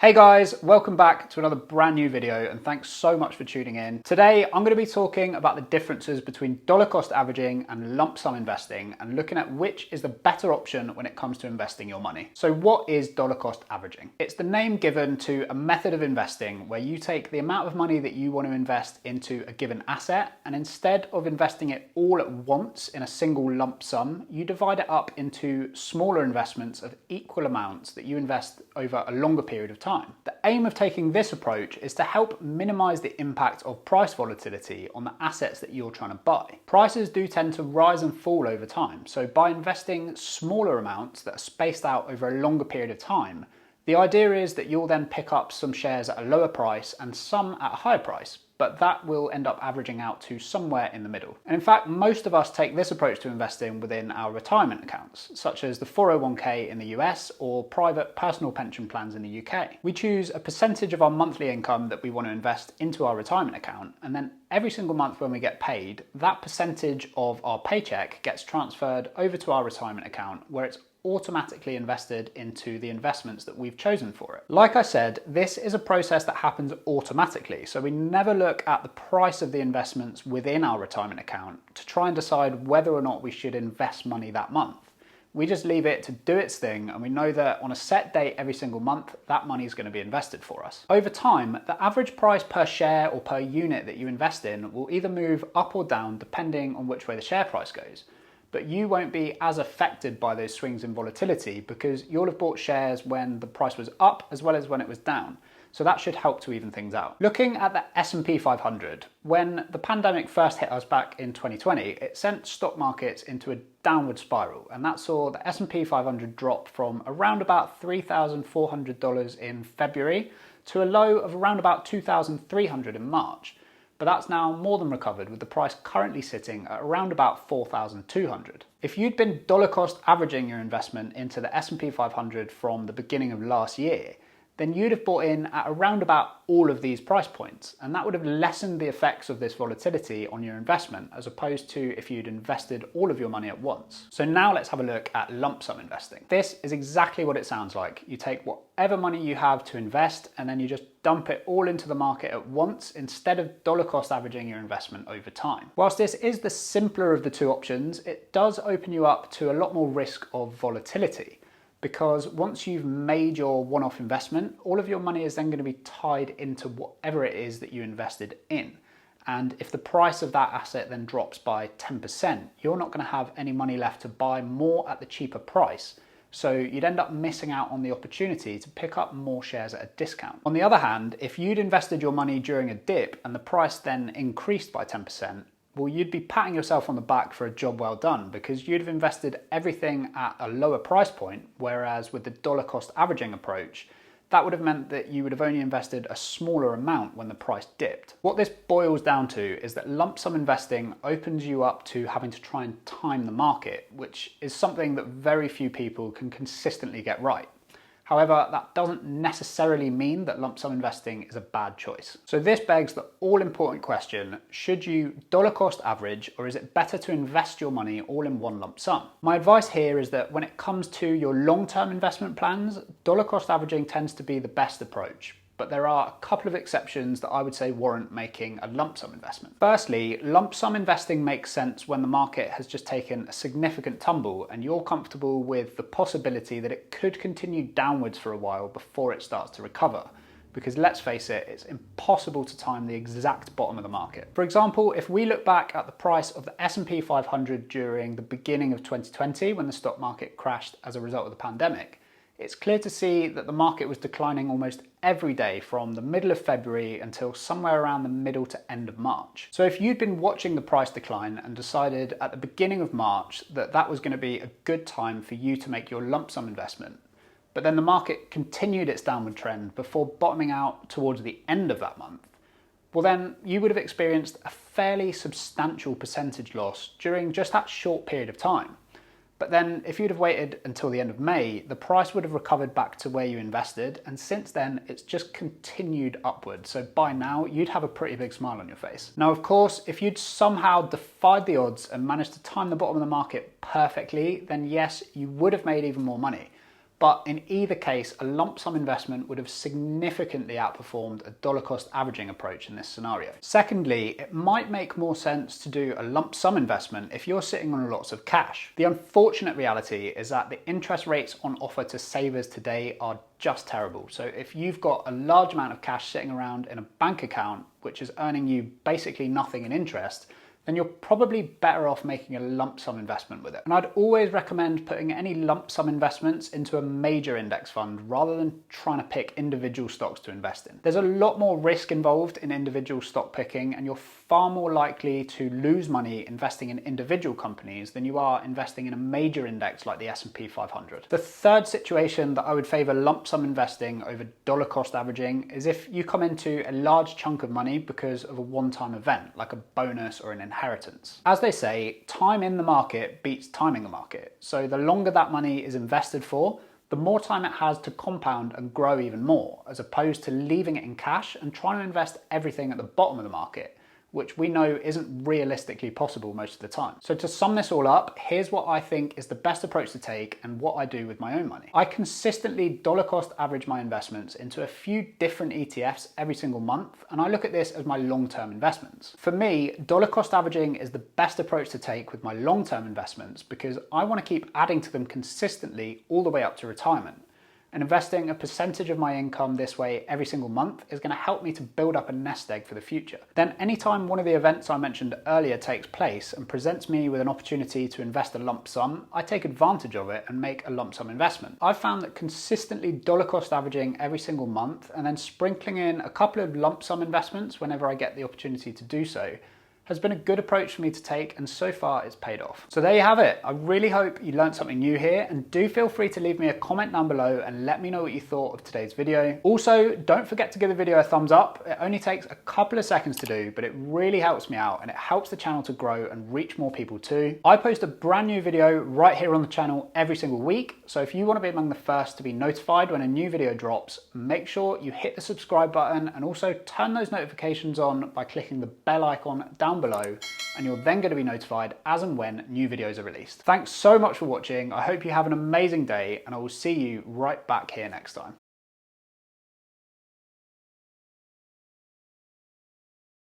Hey guys, welcome back to another brand new video and thanks so much for tuning in. Today I'm going to be talking about the differences between dollar cost averaging and lump sum investing and looking at which is the better option when it comes to investing your money. So what is dollar cost averaging? It's the name given to a method of investing where you take the amount of money that you want to invest into a given asset and instead of investing it all at once in a single lump sum, you divide it up into smaller investments of equal amounts that you invest over a longer period of time. The aim of taking this approach is to help minimize the impact of price volatility on the assets that you're trying to buy. Prices do tend to rise and fall over time, so by investing smaller amounts that are spaced out over a longer period of time, the idea is that you'll then pick up some shares at a lower price and some at a higher price, but that will end up averaging out to somewhere in the middle. And in fact, most of us take this approach to investing within our retirement accounts, such as the 401k in the US or private personal pension plans in the UK. We choose a percentage of our monthly income that we want to invest into our retirement account, and then every single month when we get paid, that percentage of our paycheck gets transferred over to our retirement account where it's automatically invested into the investments that we've chosen for it. Like I said, this is a process that happens automatically, so we never look at the price of the investments within our retirement account to try and decide whether or not we should invest money that month. We just leave it to do its thing, and we know that on a set date every single month, that money is going to be invested for us. Over time, the average price per share or per unit that you invest in will either move up or down depending on which way the share price goes. But you won't be as affected by those swings in volatility because you'll have bought shares when the price was up as well as when it was down. So that should help to even things out. Looking at the S&P 500, when the pandemic first hit us back in 2020, it sent stock markets into a downward spiral, and that saw the S&P 500 drop from around about $3,400 in February to a low of around about $2,300 in March. But that's now more than recovered, with the price currently sitting at around about $4,200. If you'd been dollar cost averaging your investment into the S&P 500 from the beginning of last year, then you'd have bought in at around about all of these price points, and that would have lessened the effects of this volatility on your investment as opposed to if you'd invested all of your money at once. So now let's have a look at lump sum investing. This is exactly what it sounds like. You take whatever money you have to invest and then you just dump it all into the market at once instead of dollar cost averaging your investment over time. Whilst this is the simpler of the two options, it does open you up to a lot more risk of volatility, because once you've made your one-off investment, all of your money is then going to be tied into whatever it is that you invested in. And if the price of that asset then drops by 10%, you're not going to have any money left to buy more at the cheaper price. So you'd end up missing out on the opportunity to pick up more shares at a discount. On the other hand, if you'd invested your money during a dip and the price then increased by 10%, well, you'd be patting yourself on the back for a job well done because you'd have invested everything at a lower price point, whereas with the dollar cost averaging approach, that would have meant that you would have only invested a smaller amount when the price dipped. What this boils down to is that lump sum investing opens you up to having to try and time the market, which is something that very few people can consistently get right. However, that doesn't necessarily mean that lump sum investing is a bad choice. So this begs the all-important question, should you dollar cost average, or is it better to invest your money all in one lump sum? My advice here is that when it comes to your long-term investment plans, dollar cost averaging tends to be the best approach. But there are a couple of exceptions that I would say warrant making a lump sum investment. Firstly, lump sum investing makes sense when the market has just taken a significant tumble and you're comfortable with the possibility that it could continue downwards for a while before it starts to recover. Because let's face it, it's impossible to time the exact bottom of the market. For example, if we look back at the price of the S&P 500 during the beginning of 2020 when the stock market crashed as a result of the pandemic, it's clear to see that the market was declining almost every day from the middle of February until somewhere around the middle to end of March. So if you'd been watching the price decline and decided at the beginning of March that that was going to be a good time for you to make your lump sum investment, but then the market continued its downward trend before bottoming out towards the end of that month, well then you would have experienced a fairly substantial percentage loss during just that short period of time. But then if you'd have waited until the end of May, the price would have recovered back to where you invested, and since then it's just continued upward. So by now you'd have a pretty big smile on your face. Now of course, if you'd somehow defied the odds and managed to time the bottom of the market perfectly, then yes, you would have made even more money. But in either case, a lump sum investment would have significantly outperformed a dollar cost averaging approach in this scenario. Secondly, it might make more sense to do a lump sum investment if you're sitting on lots of cash. The unfortunate reality is that the interest rates on offer to savers today are just terrible. So if you've got a large amount of cash sitting around in a bank account, which is earning you basically nothing in interest, then you're probably better off making a lump sum investment with it. And I'd always recommend putting any lump sum investments into a major index fund rather than trying to pick individual stocks to invest in. There's a lot more risk involved in individual stock picking, and you're far more likely to lose money investing in individual companies than you are investing in a major index like the S&P 500. The third situation that I would favor lump sum investing over dollar cost averaging is if you come into a large chunk of money because of a one-time event, like a bonus or an inheritance. As they say, time in the market beats timing the market. So the longer that money is invested for, the more time it has to compound and grow even more, as opposed to leaving it in cash and trying to invest everything at the bottom of the market, which we know isn't realistically possible most of the time. So to sum this all up, here's what I think is the best approach to take and what I do with my own money. I consistently dollar cost average my investments into a few different ETFs every single month, and I look at this as my long-term investments. For me, dollar cost averaging is the best approach to take with my long-term investments because I want to keep adding to them consistently all the way up to retirement. And investing a percentage of my income this way every single month is going to help me to build up a nest egg for the future. Then anytime one of the events I mentioned earlier takes place and presents me with an opportunity to invest a lump sum, I take advantage of it and make a lump sum investment. I've found that consistently dollar cost averaging every single month and then sprinkling in a couple of lump sum investments whenever I get the opportunity to do so has been a good approach for me to take, and so far it's paid off. So there you have it. I really hope you learned something new here, and do feel free to leave me a comment down below and let me know what you thought of today's video. Also, don't forget to give the video a thumbs up. It only takes a couple of seconds to do, but it really helps me out and it helps the channel to grow and reach more people too. I post a brand new video right here on the channel every single week, so if you want to be among the first to be notified when a new video drops, make sure you hit the subscribe button and also turn those notifications on by clicking the bell icon down below, and you're then going to be notified as and when new videos are released. Thanks so much for watching. I hope you have an amazing day, and I will see you right back here next time.